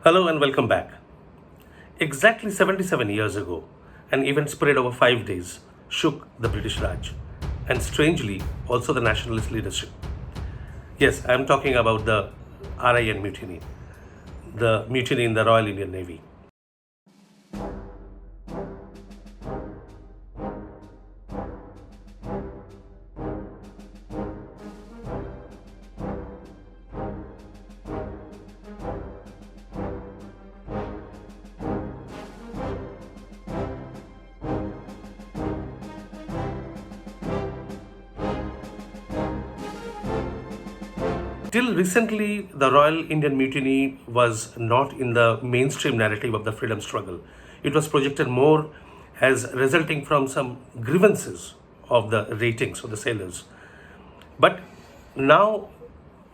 Hello and welcome back. Exactly 77 years ago, an event spread over 5 days shook the British Raj and strangely also the nationalist leadership. Yes, I am talking about the RIN mutiny, the mutiny in the Royal Indian Navy. Till recently, the Royal Indian Mutiny was not in the mainstream narrative of the freedom struggle. It was projected more as resulting from some grievances of the ratings of the sailors. But now,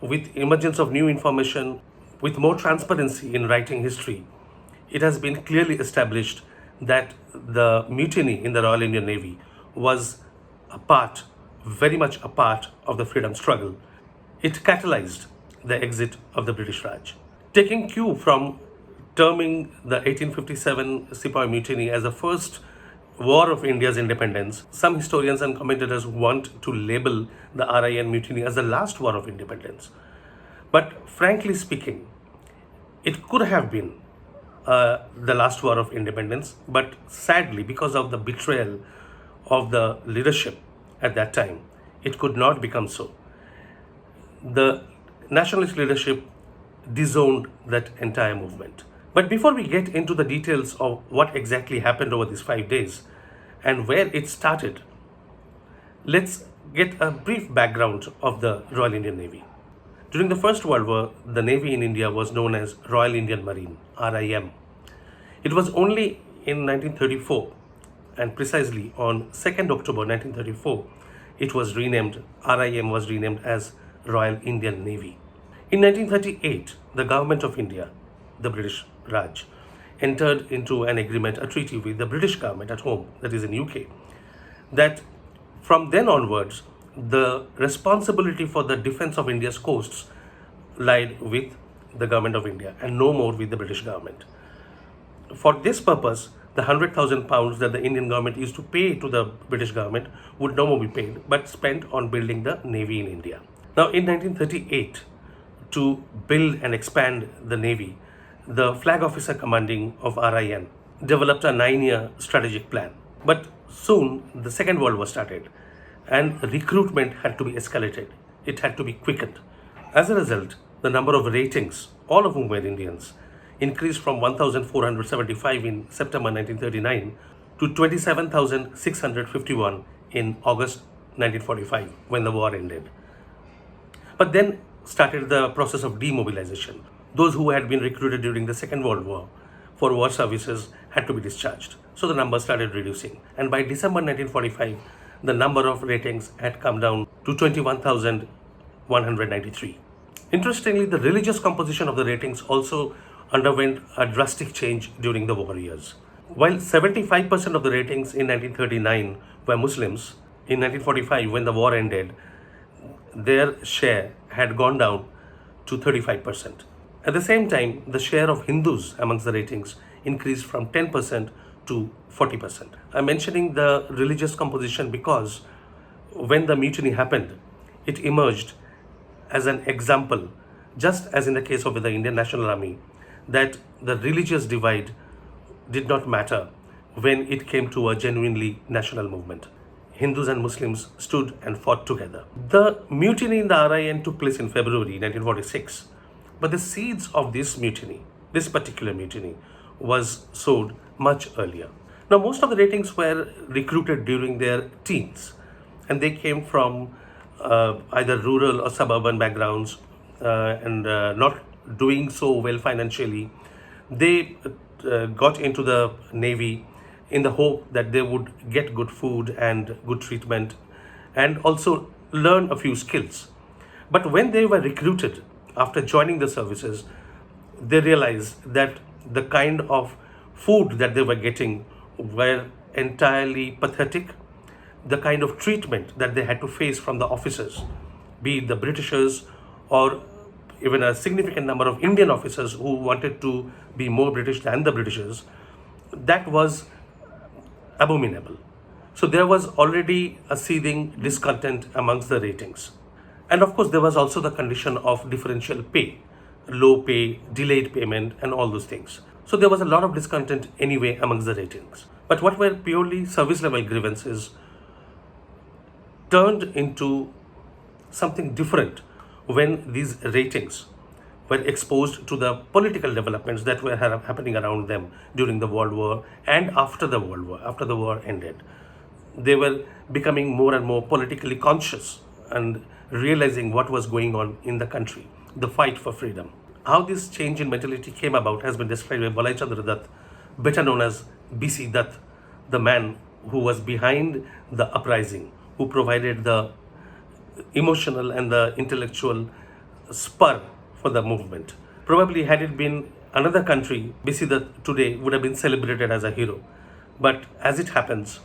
with emergence of new information, with more transparency in writing history, it has been clearly established that the mutiny in the Royal Indian Navy was a part, very much a part of the freedom struggle. It catalyzed the exit of the British Raj. Taking cue from terming the 1857 Sepoy Mutiny as the first war of India's independence, some historians and commentators want to label the RIN mutiny as the last war of independence. But frankly speaking, it could have been the last war of independence, but sadly, because of the betrayal of the leadership at that time, it could not become so. The nationalist leadership disowned that entire movement. But before we get into the details of what exactly happened over these 5 days and where it started, let's get a brief background of the Royal Indian Navy. During the First World War, the Navy in India was known as Royal Indian Marine, RIM. It was only in 1934, and precisely on 2nd October 1934, RIM was renamed as Royal Indian Navy. In 1938, the government of India, the British Raj, entered into an agreement, a treaty with the British government at home, that is in UK, that from then onwards, the responsibility for the defense of India's coasts lied with the government of India and no more with the British government. For this purpose, the £100,000 that the Indian government used to pay to the British government would no more be paid, but spent on building the Navy in India. Now, in 1938, to build and expand the Navy, the flag officer commanding of RIN developed a 9-year strategic plan. But soon, the Second World War started, and recruitment had to be escalated. It had to be quickened. As a result, the number of ratings, all of whom were Indians, increased from 1,475 in September 1939 to 27,651 in August 1945, when the war ended. But then started the process of demobilization. Those who had been recruited during the Second World War for war services had to be discharged. So the numbers started reducing. And by December 1945, the number of ratings had come down to 21,193. Interestingly, the religious composition of the ratings also underwent a drastic change during the war years. While 75% of the ratings in 1939 were Muslims, in 1945, when the war ended, their share had gone down to 35%. At the same time, the share of Hindus amongst the ratings increased from 10% to 40%. I'm mentioning the religious composition because when the mutiny happened, it emerged as an example, just as in the case of the Indian National Army, that the religious divide did not matter when it came to a genuinely national movement. Hindus and Muslims stood and fought together. The mutiny in the RIN took place in February 1946, but the seeds of this mutiny, this particular mutiny, was sowed much earlier. Now, most of the ratings were recruited during their teens, and they came from either rural or suburban backgrounds and not doing so well financially. They got into the Navy in the hope that they would get good food and good treatment and also learn a few skills. But when they were recruited after joining the services, they realized that the kind of food that they were getting were entirely pathetic. The kind of treatment that they had to face from the officers, be it the Britishers or even a significant number of Indian officers who wanted to be more British than the Britishers, that was abominable. So there was already a seething discontent amongst the ratings. And of course, there was also the condition of differential pay, low pay, delayed payment, and all those things. So there was a lot of discontent anyway amongst the ratings. But what were purely service level grievances turned into something different when these ratings were exposed to the political developments that were happening around them during the World War and after the World War, after the war ended. They were becoming more and more politically conscious and realizing what was going on in the country, the fight for freedom. How this change in mentality came about has been described by Balai Chandra Dutt, better known as B.C. Dutt, the man who was behind the uprising, who provided the emotional and the intellectual spur for the movement. Probably had it been another country, B.C. Dutt today would have been celebrated as a hero. But as it happens,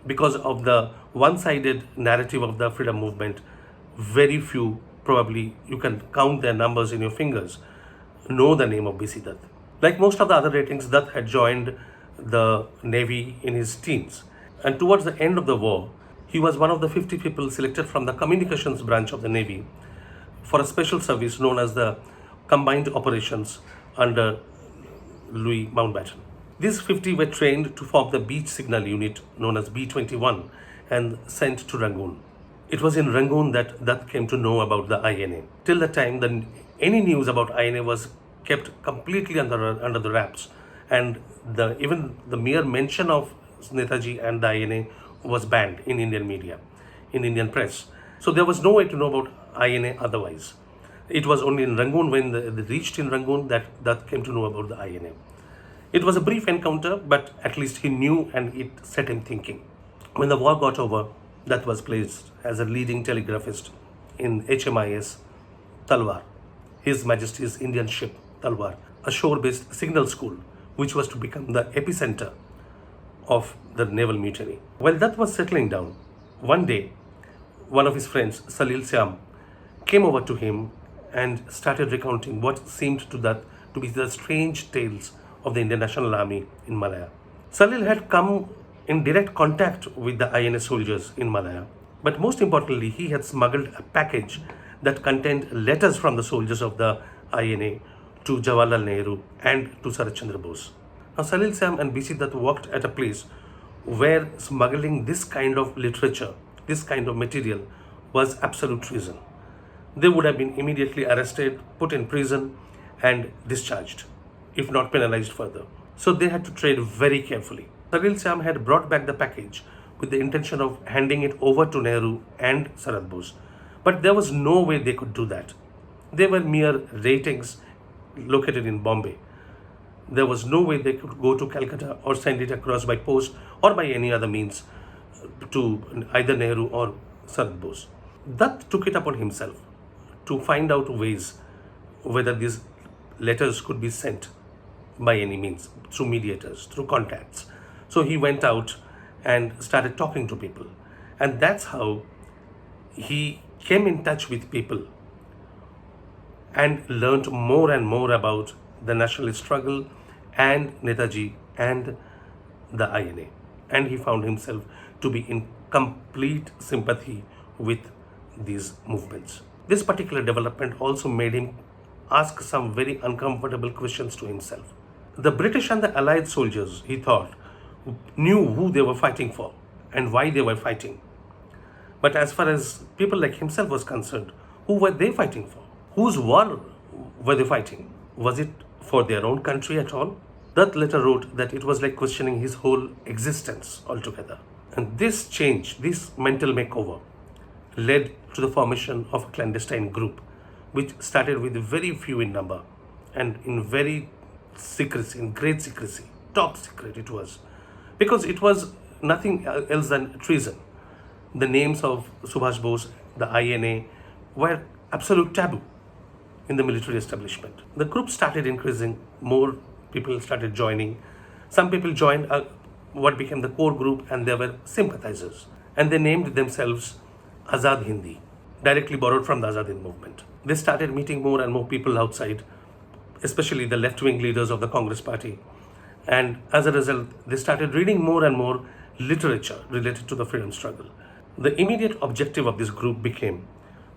because of the one-sided narrative of the freedom movement, very few, probably you can count their numbers in your fingers, know the name of B.C. Dutt. Like most of the other ratings, Dutt had joined the Navy in his teens. And towards the end of the war, he was one of the 50 people selected from the communications branch of the Navy for a special service known as the Combined Operations under Louis Mountbatten. These 50 were trained to form the beach signal unit known as B-21 and sent to Rangoon. It was in Rangoon that Dutt came to know about the INA. Till the time, any news about INA was kept completely under the wraps, and even the mere mention of Netaji and the INA was banned in Indian media, in Indian press. So there was no way to know about INA otherwise. It was only in Rangoon, when they reached in Rangoon, that came to know about the INA. It was a brief encounter, but at least he knew, and it set him thinking. When the war got over, Dutt was placed as a leading telegraphist in HMIS Talwar, His Majesty's Indian ship Talwar, a shore-based signal school which was to become the epicenter of the naval mutiny. While Dutt was settling down, one day, one of his friends, Salil Syam, came over to him and started recounting what seemed to Dutt to be the strange tales of the Indian National Army in Malaya. Salil had come in direct contact with the INA soldiers in Malaya, but most importantly, he had smuggled a package that contained letters from the soldiers of the INA to Jawaharlal Nehru and to Sarath Chandra Bose. Now, Salil Syam and B.C. Dutt worked at a place where smuggling this kind of literature, this kind of material, was absolute treason. They would have been immediately arrested, put in prison, and discharged, if not penalized further. So they had to trade very carefully. Salil Syam had brought back the package with the intention of handing it over to Nehru and Sarath Bose. But there was no way they could do that. They were mere ratings located in Bombay. There was no way they could go to Calcutta or send it across by post or by any other means to either Nehru or Sarath Bose. Dutt took it upon himself to find out ways whether these letters could be sent by any means, through mediators, through contacts. So he went out and started talking to people. And that's how he came in touch with people and learned more and more about the nationalist struggle and Netaji and the INA. And he found himself to be in complete sympathy with these movements. This particular development also made him ask some very uncomfortable questions to himself. The British and the Allied soldiers, he thought, knew who they were fighting for and why they were fighting. But as far as people like himself was concerned, who were they fighting for? Whose war were they fighting? Was it for their own country at all? Dutt later wrote that it was like questioning his whole existence altogether. And this change, this mental makeover, led to the formation of a clandestine group, which started with very few in number and in very secrecy, in great secrecy, top secret it was, because it was nothing else than treason. The names of Subhash Bose, the INA, were absolute taboo in the military establishment. The group started increasing, more people started joining. Some people joined what became the core group, and they were sympathizers. And they named themselves Azad Hindi, directly borrowed from the Azad movement. They started meeting more and more people outside, especially the left-wing leaders of the Congress party. And as a result, they started reading more and more literature related to the freedom struggle. The immediate objective of this group became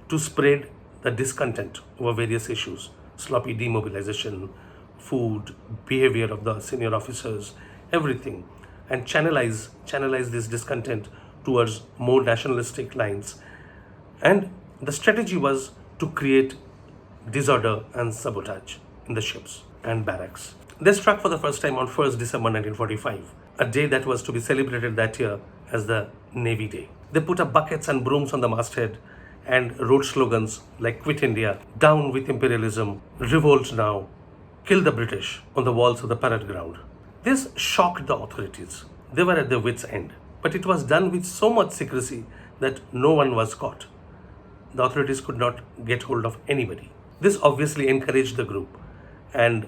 to spread the discontent over various issues: sloppy demobilization, food, behavior of the senior officers, everything, and channelize this discontent towards more nationalistic lines. And the strategy was to create disorder and sabotage in the ships and barracks. They struck for the first time on 1st December 1945, a day that was to be celebrated that year as the Navy Day. They put up buckets and brooms on the masthead and wrote slogans like "Quit India," "Down with imperialism," "Revolt now," "Kill the British" on the walls of the parade ground. This shocked the authorities. They were at their wits' end. But it was done with so much secrecy that no one was caught. The authorities could not get hold of anybody. This obviously encouraged the group and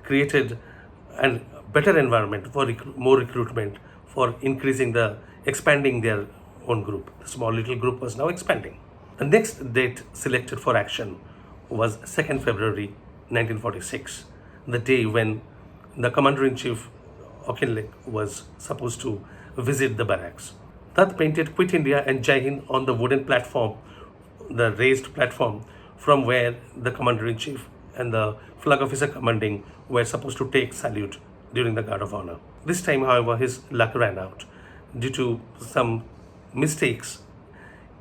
created a better environment for more recruitment, for expanding their own group. The small little group was now expanding. The next date selected for action was 2nd February 1946, the day when the Commander-in-Chief Auchinleck was supposed to visit the barracks. That painted "Quit India" and "Jai Hind" on the wooden platform, the raised platform from where the Commander-in-Chief and the flag officer commanding were supposed to take salute during the Guard of Honor. This time, however, his luck ran out. Due to some mistakes,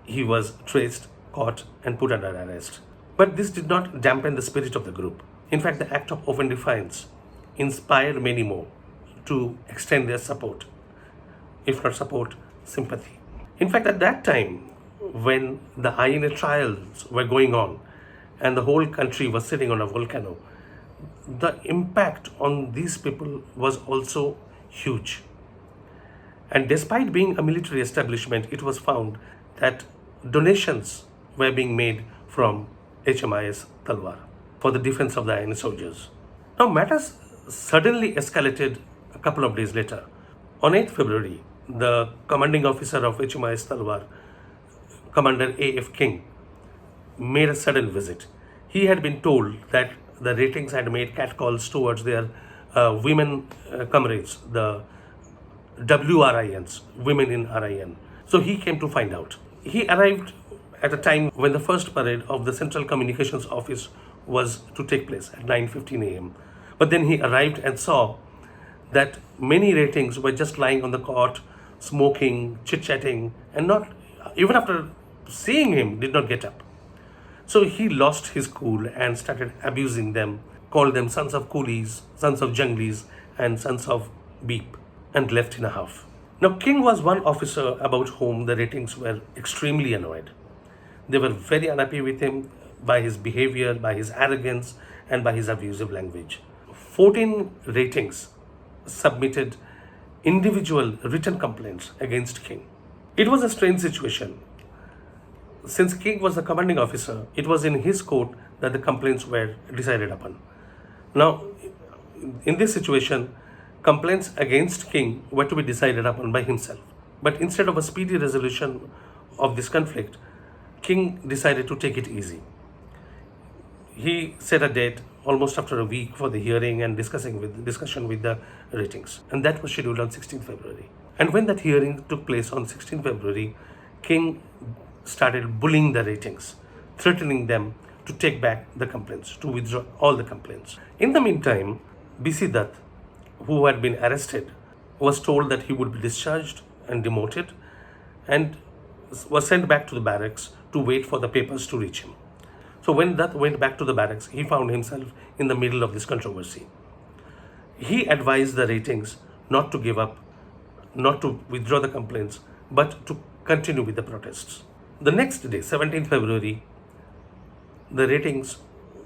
he was traced, caught, and put under arrest. But this did not dampen the spirit of the group. In fact, the act of open defiance inspired many more to extend their support, if not support, sympathy. In fact, at that time, when the INA trials were going on and the whole country was sitting on a volcano, the impact on these people was also huge. And despite being a military establishment, it was found that donations were being made from HMIS Talwar for the defense of the INA soldiers. Now, matters suddenly escalated a couple of days later. On 8th February, the commanding officer of HMIS Talwar, Commander A.F. King, made a sudden visit. He had been told that the ratings had made catcalls towards their women comrades, the WRINs, women in RIN. So he came to find out. He arrived at a time when the first parade of the Central Communications Office was to take place at 9:15 a.m. But then he arrived and saw that many ratings were just lying on the cot, smoking, chit-chatting, and not, even after seeing him, did not get up. So he lost his cool and started abusing them, called them sons of coolies, sons of junglis, and sons of beep, and left in a huff. Now, King was one officer about whom the ratings were extremely annoyed. They were very unhappy with him by his behavior, by his arrogance, and by his abusive language. 14 ratings submitted individual written complaints against King. It was a strange situation. Since King was the commanding officer, it was in his court that the complaints were decided upon. Now, in this situation, complaints against King were to be decided upon by himself. But instead of a speedy resolution of this conflict, King decided to take it easy. He set a date almost after a week for the hearing and discussion with the ratings. And that was scheduled on 16th February. And when that hearing took place on 16th February, King started bullying the ratings, threatening them to take back the complaints, to withdraw all the complaints. In the meantime, B.C. Dutt, who had been arrested, was told that he would be discharged and demoted and was sent back to the barracks to wait for the papers to reach him. So when Dutt went back to the barracks, he found himself in the middle of this controversy. He advised the ratings not to give up, not to withdraw the complaints, but to continue with the protests. The next day, 17th February, the ratings,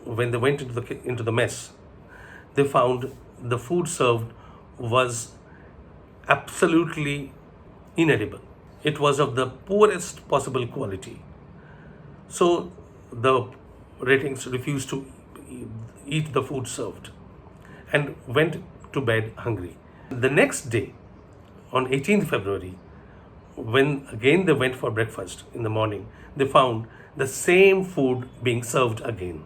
when they went into the mess, they found the food served was absolutely inedible. It was of the poorest possible quality. So the ratings refused to eat the food served and went to bed hungry. The next day, on 18th February, when again they went for breakfast in the morning, they found the same food being served again.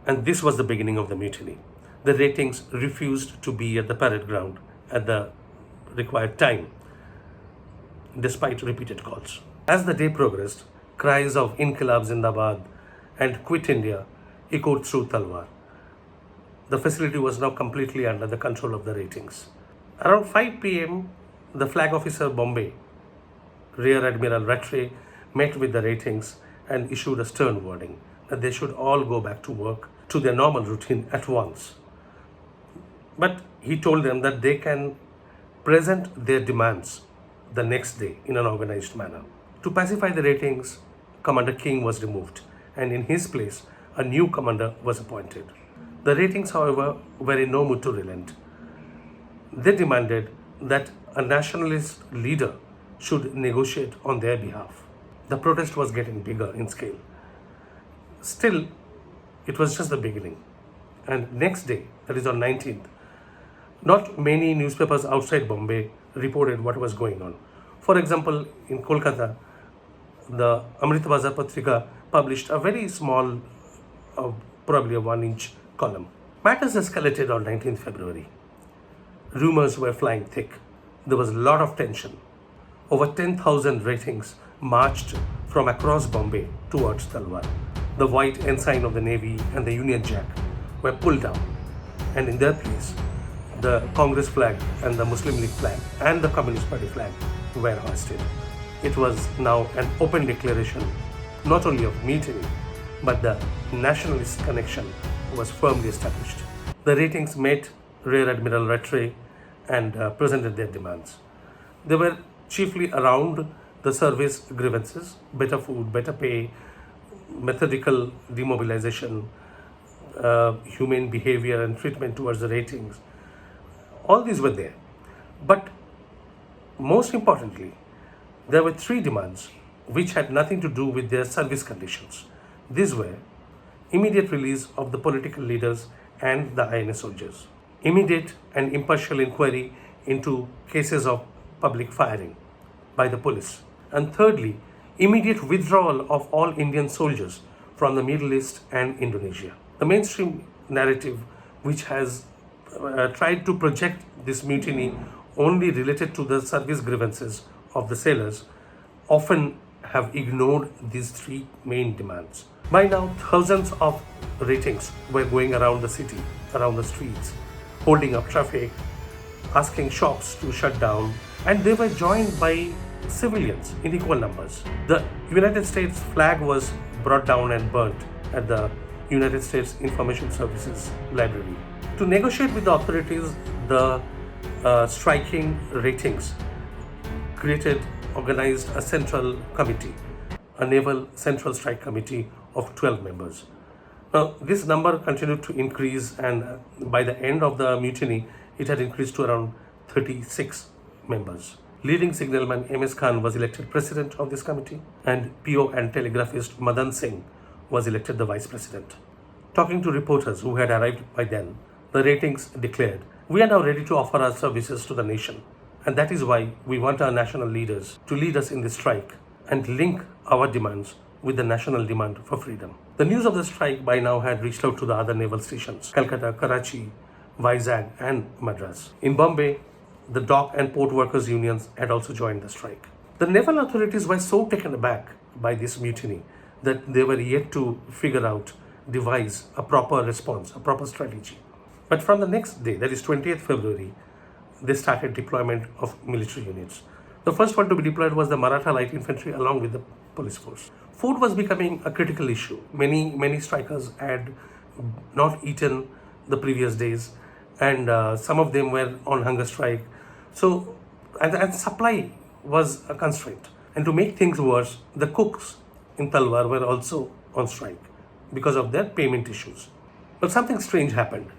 And this was the beginning of the mutiny. The ratings refused to be at the parade ground at the required time, despite repeated calls. As the day progressed, cries of Inqilab Zindabad and Quit India echoed through Talwar. The facility was now completely under the control of the ratings. Around 5 p.m., the flag officer Bombay, Rear Admiral Rattray, met with the ratings and issued a stern warning that they should all go back to work to their normal routine at once. But he told them that they can present their demands the next day in an organized manner. To pacify the ratings, Commander King was removed, and in his place, a new commander was appointed. The ratings, however, were in no mood to relent. They demanded that a nationalist leader should negotiate on their behalf. The protest was getting bigger in scale. Still, it was just the beginning. And next day, that is on 19th, not many newspapers outside Bombay reported what was going on. For example, in Kolkata, the Amrit Bazar Patrika published a very small, probably a 1-inch column. Matters escalated on 19th February. Rumors were flying thick. There was a lot of tension. Over 10,000 ratings marched from across Bombay towards Talwar. The white ensign of the Navy and the Union Jack were pulled down, and in their place, the Congress flag and the Muslim League flag and the Communist Party flag were hoisted. It was now an open declaration not only of mutiny, but the nationalist connection was firmly established. The ratings met Rear Admiral Rattray and presented their demands. They were chiefly around the service grievances: better food, better pay, methodical demobilization, humane behavior and treatment towards the ratings. All these were there. But most importantly, there were 3 demands which had nothing to do with their service conditions. These were immediate release of the political leaders and the INA soldiers, immediate and impartial inquiry into cases of public firing by the police, and thirdly, immediate withdrawal of all Indian soldiers from the Middle East and Indonesia. The mainstream narrative, which has tried to project this mutiny only related to the service grievances of the sailors, often have ignored these 3 main demands. By now, thousands of ratings were going around the city, around the streets, holding up traffic, asking shops to shut down, and they were joined by civilians in equal numbers. The United States flag was brought down and burnt at the United States Information Services Library. To negotiate with the authorities, the striking ratings organized a central committee, a naval central strike committee of 12 members. Now, this number continued to increase, and by the end of the mutiny, it had increased to around 36 members. Leading signalman M.S. Khan was elected president of this committee, and PO and telegraphist Madan Singh was elected the vice president. Talking to reporters who had arrived by then, the ratings declared, "We are now ready to offer our services to the nation, and that is why we want our national leaders to lead us in this strike and link our demands with the national demand for freedom." The news of the strike by now had reached out to the other naval stations: Calcutta, Karachi, Vizag, and Madras. In Bombay, the dock and port workers' unions had also joined the strike. The naval authorities were so taken aback by this mutiny that they were yet to devise a proper response, a proper strategy. But from the next day, that is 20th February, they started deployment of military units. The first one to be deployed was the Maratha Light Infantry along with the police force. Food was becoming a critical issue. Many strikers had not eaten the previous days, and some of them were on hunger strike. So, and supply was a constraint. And to make things worse, the cooks in Talwar were also on strike because of their payment issues. But something strange happened.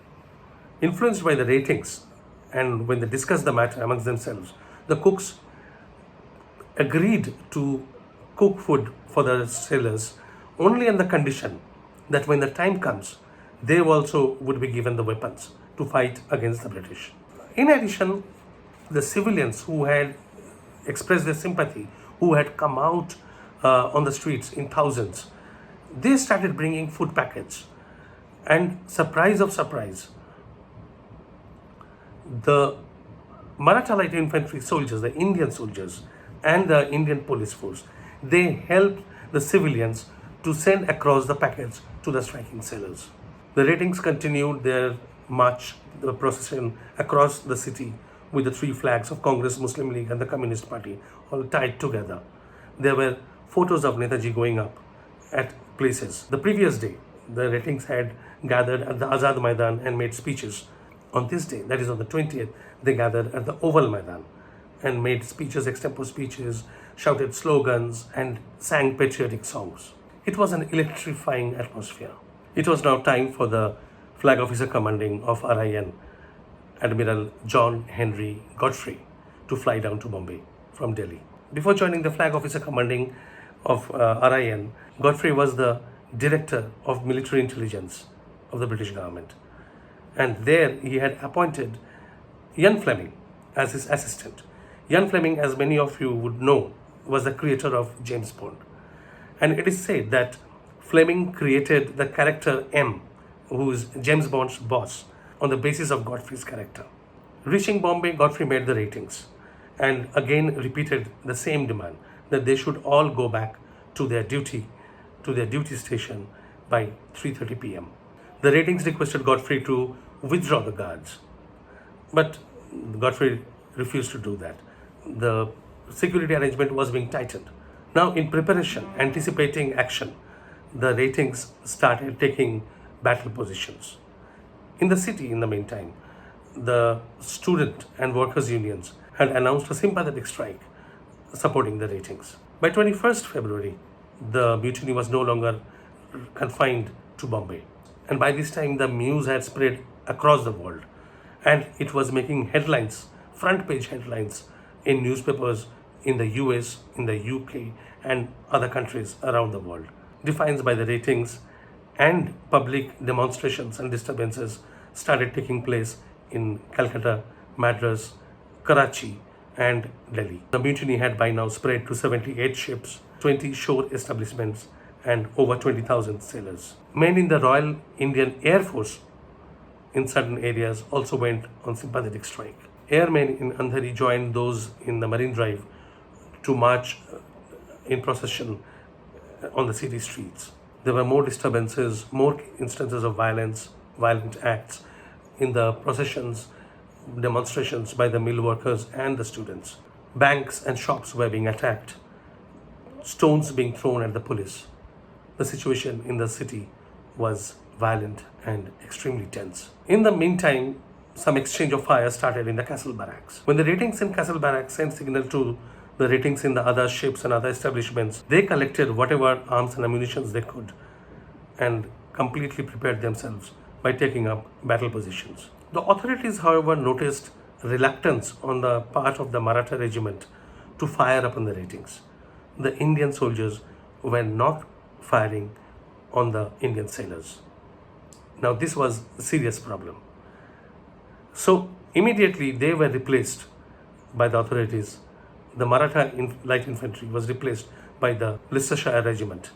Influenced by the ratings, and when they discussed the matter amongst themselves, the cooks agreed to cook food for the sailors only on the condition that when the time comes, they also would be given the weapons to fight against the British. In addition, the civilians who had express their sympathy, who had come out on the streets in thousands, they started bringing food packets. And surprise of surprise, the Maratha light infantry soldiers, the Indian soldiers, and the Indian police force, they helped the civilians to send across the packets to the striking sailors. The ratings continued their march, the procession across the city with the three flags of Congress, Muslim League, and the Communist Party all tied together. There were photos of Netaji going up at places. The previous day, the ratings had gathered at the Azad Maidan and made speeches. On this day, that is on the 20th, they gathered at the Oval Maidan and made speeches, extempore speeches, shouted slogans, and sang patriotic songs. It was an electrifying atmosphere. It was now time for the Flag Officer Commanding of RIN, Admiral John Henry Godfrey, to fly down to Bombay from Delhi. Before joining the Flag Officer Commanding of RIN, Godfrey was the Director of Military Intelligence of the British government. And there he had appointed Ian Fleming as his assistant. Ian Fleming, as many of you would know, was the creator of James Bond. And it is said that Fleming created the character M, who is James Bond's boss, on the basis of Godfrey's character. Reaching Bombay, Godfrey made the ratings and again repeated the same demand that they should all go back to their duty station by 3:30 p.m. The ratings requested Godfrey to withdraw the guards, but Godfrey refused to do that. The security arrangement was being tightened. Now, in preparation, anticipating action, the ratings started taking battle positions. In the city, in the meantime, the student and workers' unions had announced a sympathetic strike supporting the ratings. By 21st February, the mutiny was no longer confined to Bombay. And by this time, the news had spread across the world. And it was making headlines, front page headlines, in newspapers in the US, in the UK, and other countries around the world. Defiance by the ratings and public demonstrations and disturbances started taking place in Calcutta, Madras, Karachi, and Delhi. The mutiny had by now spread to 78 ships, 20 shore establishments, and over 20,000 sailors. Men in the Royal Indian Air Force in certain areas also went on sympathetic strike. Airmen in Andheri joined those in the Marine Drive to march in procession on the city streets. There were more disturbances, more instances of violence, violent acts in the processions, demonstrations by the mill workers and the students. Banks and shops were being attacked, stones being thrown at the police. The situation in the city was violent and extremely tense. In the meantime, some exchange of fire started in the castle barracks. When the ratings in castle barracks sent signal to the ratings in the other ships and other establishments, they collected whatever arms and ammunitions they could and completely prepared themselves by taking up battle positions. The authorities, however, noticed reluctance on the part of the Maratha regiment to fire upon the ratings. The Indian soldiers were not firing on the Indian sailors. Now, this was a serious problem. So, immediately they were replaced by the authorities. The Maratha light infantry was replaced by the Leicestershire regiment.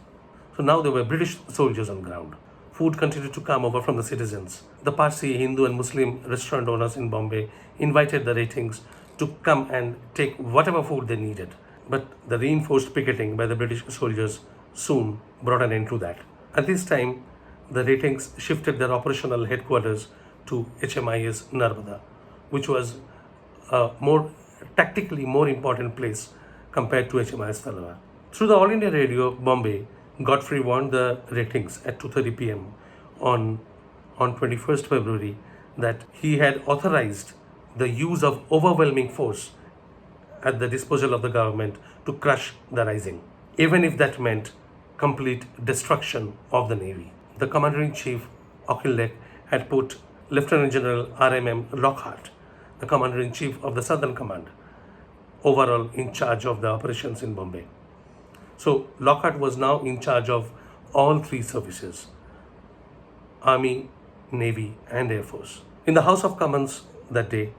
So now there were British soldiers on ground. Food continued to come over from the citizens. The Parsi, Hindu, and Muslim restaurant owners in Bombay invited the ratings to come and take whatever food they needed. But the reinforced picketing by the British soldiers soon brought an end to that. At this time, the ratings shifted their operational headquarters to HMIS Narmada, which was a tactically more important place compared to HMIS Talwar. Through the All India Radio, Bombay, Godfrey warned the ratings at 2:30 p.m. on 21st February that he had authorized the use of overwhelming force at the disposal of the government to crush the rising, even if that meant complete destruction of the Navy. The Commander-in-Chief, Auchinleck, had put Lieutenant General R.M.M. Lockhart, the Commander-in-Chief of the Southern Command, overall in charge of the operations in Bombay. So Lockhart was now in charge of all three services: Army, Navy, and Air Force. In the House of Commons that day,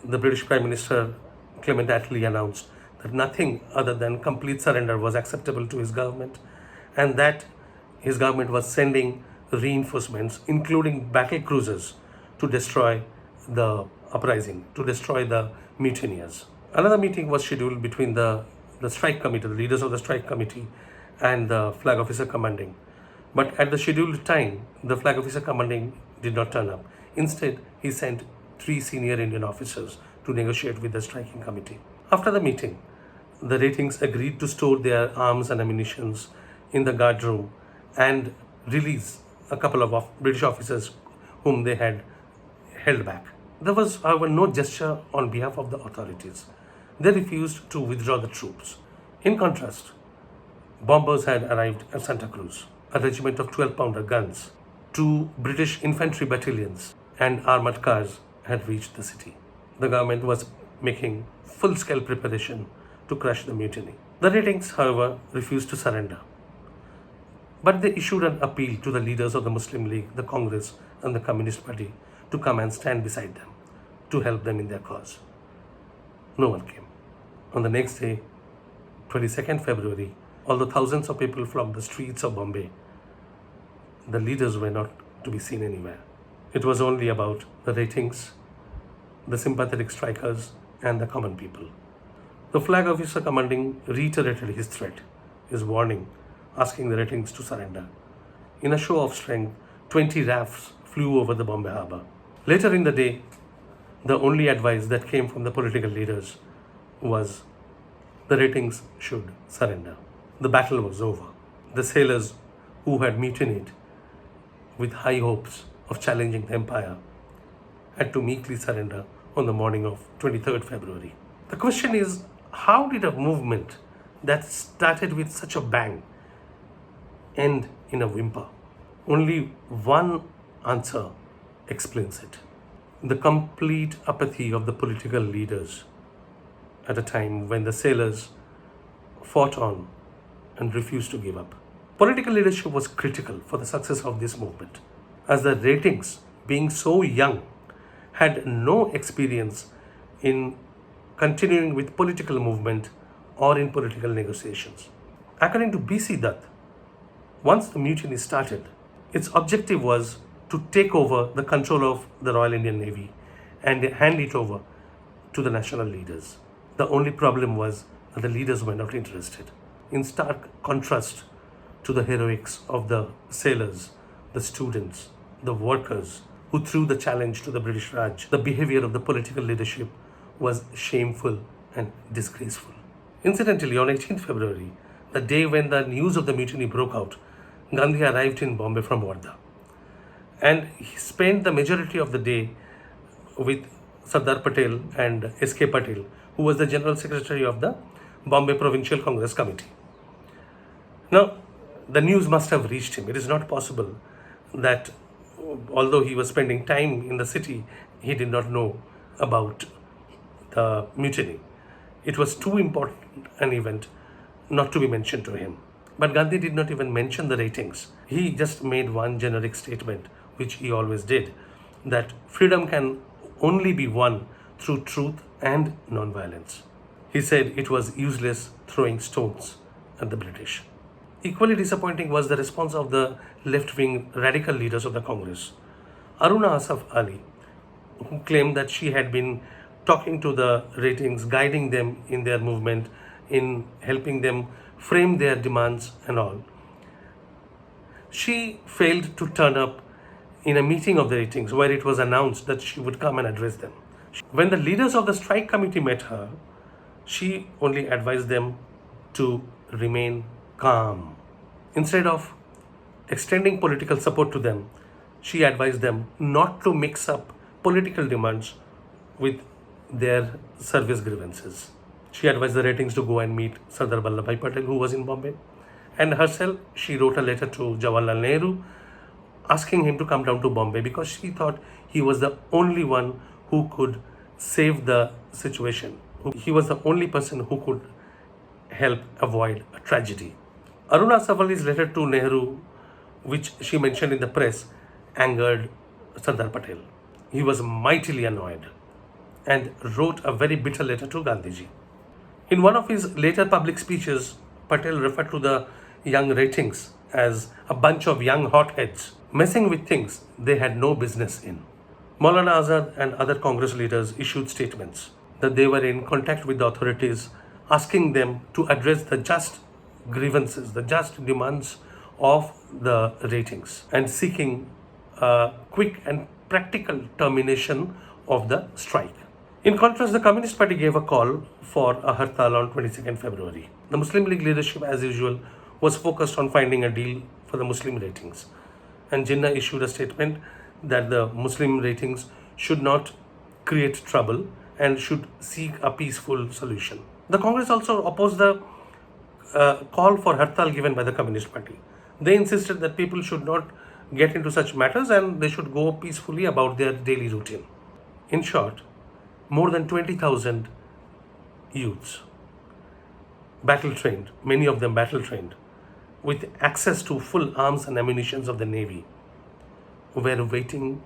the British Prime Minister Clement Attlee announced that nothing other than complete surrender was acceptable to his government, and that his government was sending reinforcements, including battle cruisers, to destroy the uprising, to destroy the mutineers. Another meeting was scheduled between the strike committee, the leaders of the strike committee, and the flag officer commanding. But at the scheduled time, the flag officer commanding did not turn up. Instead, he sent 3 senior Indian officers to negotiate with the striking committee. After the meeting, the ratings agreed to store their arms and ammunitions in the guard room and release a couple of British officers whom they had held back. There was, however, no gesture on behalf of the authorities. They refused to withdraw the troops. In contrast, bombers had arrived at Santa Cruz. A regiment of 12-pounder guns, 2 British infantry battalions, and armored cars had reached the city. The government was making full-scale preparation to crush the mutiny. The ratings, however, refused to surrender. But they issued an appeal to the leaders of the Muslim League, the Congress, and the Communist Party to come and stand beside them, to help them in their cause. No one came. On the next day, 22nd February, although thousands of people flocked the streets of Bombay, the leaders were not to be seen anywhere. It was only about the ratings, the sympathetic strikers, and the common people. The flag officer commanding reiterated his threat, his warning, asking the ratings to surrender. In a show of strength, 20 rafts flew over the Bombay harbour. Later in the day, the only advice that came from the political leaders was the ratings should surrender. The battle was over. The sailors who had mutinied with high hopes of challenging the empire had to meekly surrender on the morning of 23rd February. The question is, how did a movement that started with such a bang end in a whimper? Only one answer explains it. The complete apathy of the political leaders at a time when the sailors fought on and refused to give up. Political leadership was critical for the success of this movement, as the ratings, being so young, had no experience in continuing with political movement or in political negotiations. According to B.C. Dutt, once the mutiny started, its objective was to take over the control of the Royal Indian Navy and hand it over to the national leaders. The only problem was that the leaders were not interested. In stark contrast to the heroics of the sailors, the students, the workers who threw the challenge to the British Raj, the behavior of the political leadership was shameful and disgraceful. Incidentally, on 18th February, the day when the news of the mutiny broke out, Gandhi arrived in Bombay from Wardha. And he spent the majority of the day with Sardar Patel and S.K. Patel, who was the General Secretary of the Bombay Provincial Congress Committee. Now, the news must have reached him. It is not possible that although he was spending time in the city, he did not know about the mutiny. It was too important an event not to be mentioned to him. But Gandhi did not even mention the ratings. He just made one generic statement, which he always did, that freedom can only be won through truth and non-violence. He said it was useless throwing stones at the British. Equally disappointing was the response of the left-wing radical leaders of the Congress. Aruna Asaf Ali, who claimed that she had been talking to the ratings, guiding them in their movement, in helping them frame their demands and all. She failed to turn up in a meeting of the ratings where it was announced that she would come and address them. When the leaders of the strike committee met her, she only advised them to remain calm. Instead of extending political support to them, she advised them not to mix up political demands with their service grievances. She advised the ratings to go and meet Sardar Patel, who was in Bombay. And herself, she wrote a letter to Jawaharlal Nehru asking him to come down to Bombay because she thought he was the only one who could save the situation. He was the only person who could help avoid a tragedy. Aruna Savali's letter to Nehru, which she mentioned in the press, angered Sardar Patel. He was mightily annoyed. and wrote a very bitter letter to Gandhiji. In one of his later public speeches, Patel referred to the young ratings as a bunch of young hotheads messing with things they had no business in. Maulana Azad and other Congress leaders issued statements that they were in contact with the authorities, asking them to address the just grievances, the just demands of the ratings, and seeking a quick and practical termination of the strike. In contrast, the Communist Party gave a call for a hartal on 22nd February. The Muslim League leadership, as usual, was focused on finding a deal for the Muslim ratings. And Jinnah issued a statement that the Muslim ratings should not create trouble and should seek a peaceful solution. The Congress also opposed the call for hartal given by the Communist Party. They insisted that people should not get into such matters and they should go peacefully about their daily routine. In short, more than 20,000 youths, battle trained, many of them battle trained, with access to full arms and ammunitions of the Navy, were waiting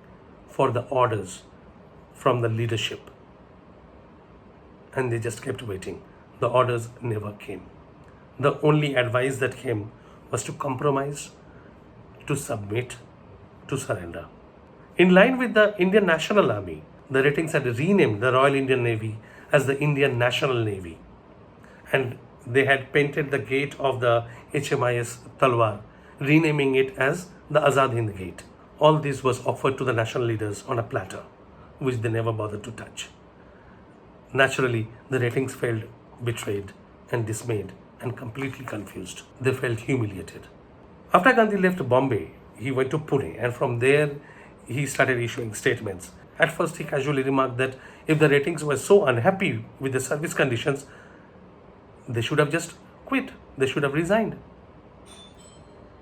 for the orders from the leadership. And they just kept waiting. The orders never came. The only advice that came was to compromise, to submit, to surrender. In line with the Indian National Army, the ratings had renamed the Royal Indian Navy as the Indian National Navy. And they had painted the gate of the HMIS Talwar, renaming it as the Azad Hind Gate. All this was offered to the national leaders on a platter, which they never bothered to touch. Naturally, the ratings felt betrayed and dismayed and completely confused. They felt humiliated. After Gandhi left Bombay, he went to Pune, and from there he started issuing statements. At first, he casually remarked that if the ratings were so unhappy with the service conditions, they should have just quit. They should have resigned.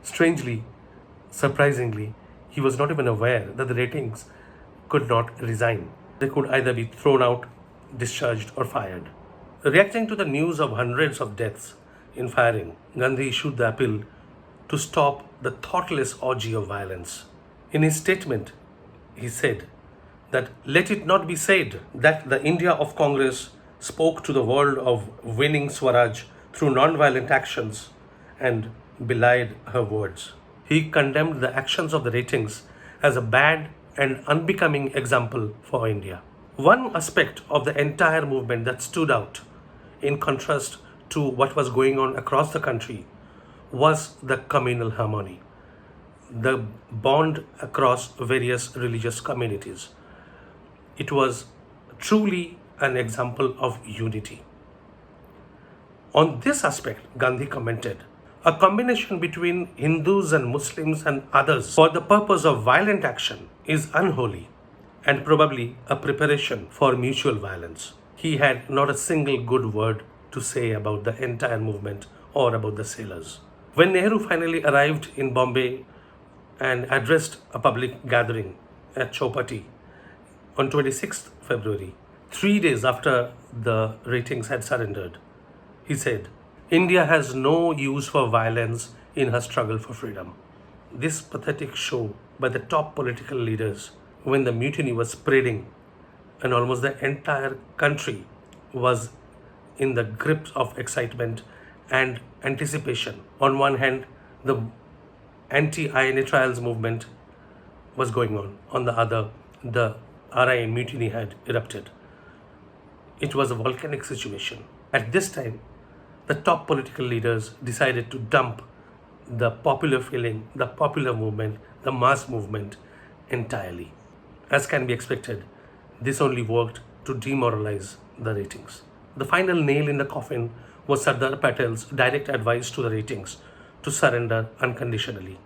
Strangely, surprisingly, he was not even aware that the ratings could not resign. They could either be thrown out, discharged, or fired. Reacting to the news of hundreds of deaths in firing, Gandhi issued the appeal to stop the thoughtless orgy of violence. In his statement, he said that let it not be said that the India of Congress spoke to the world of winning Swaraj through non-violent actions and belied her words. He condemned the actions of the ratings as a bad and unbecoming example for India. One aspect of the entire movement that stood out in contrast to what was going on across the country was the communal harmony, the bond across various religious communities. It was truly an example of unity. On this aspect, Gandhi commented, a combination between Hindus and Muslims and others for the purpose of violent action is unholy and probably a preparation for mutual violence. He had not a single good word to say about the entire movement or about the sailors. When Nehru finally arrived in Bombay and addressed a public gathering at Chowpatty on 26th February, 3 days after the ratings had surrendered, he said, India has no use for violence in her struggle for freedom. This pathetic show by the top political leaders when the mutiny was spreading and almost the entire country was in the grips of excitement and anticipation. On one hand, the anti-INA trials movement was going on. On the other, the RI mutiny had erupted. It was a volcanic situation. At this time, the top political leaders decided to dump the popular feeling, the popular movement, the mass movement entirely. As can be expected, this only worked to demoralize the ratings. The final nail in the coffin was Sardar Patel's direct advice to the ratings to surrender unconditionally.